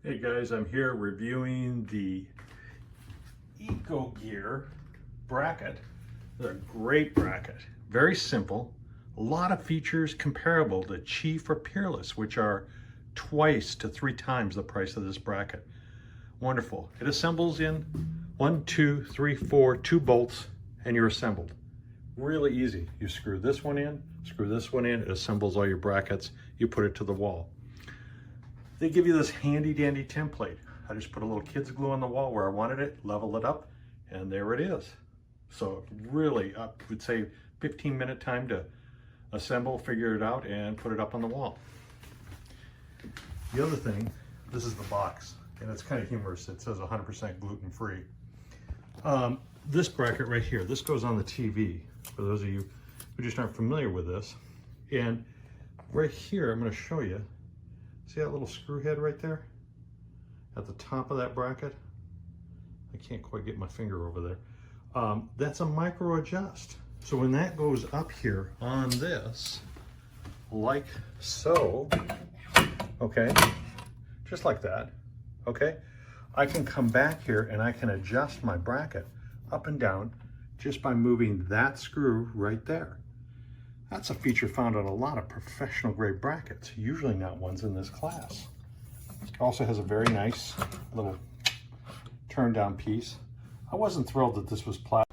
Hey guys, I'm here reviewing the ECHOGEAR bracket. It's a great bracket, very simple, a lot of features comparable to Chief or Peerless, which are twice to 3 times the price of this bracket. Wonderful. It assembles in 1, 2, 3, 4, 2 bolts, and you're assembled. Really easy. You screw this one in, screw this one in, it assembles all your brackets, you put it to the wall. They give you this handy dandy template. I just put a little kid's glue on the wall where I wanted it, level it up, and there it is. So really, I would say 15-minute time to assemble, figure it out, and put it up on the wall. The other thing, this is the box, and it's kind of humorous. It says 100% gluten-free. This bracket right here, this goes on the TV, for those of you who just aren't familiar with this. And right here, I'm going to show you. See that little screw head right there? At the top of that bracket? I can't quite get my finger over there. That's a micro adjust. So when that goes up here on this, like so, okay, just like that, okay, I can come back here and I can adjust my bracket up and down just by moving that screw right there. That's a feature found on a lot of professional grade brackets, usually not ones in this class. It also has a very nice little turn down piece. I wasn't thrilled that this was plastic.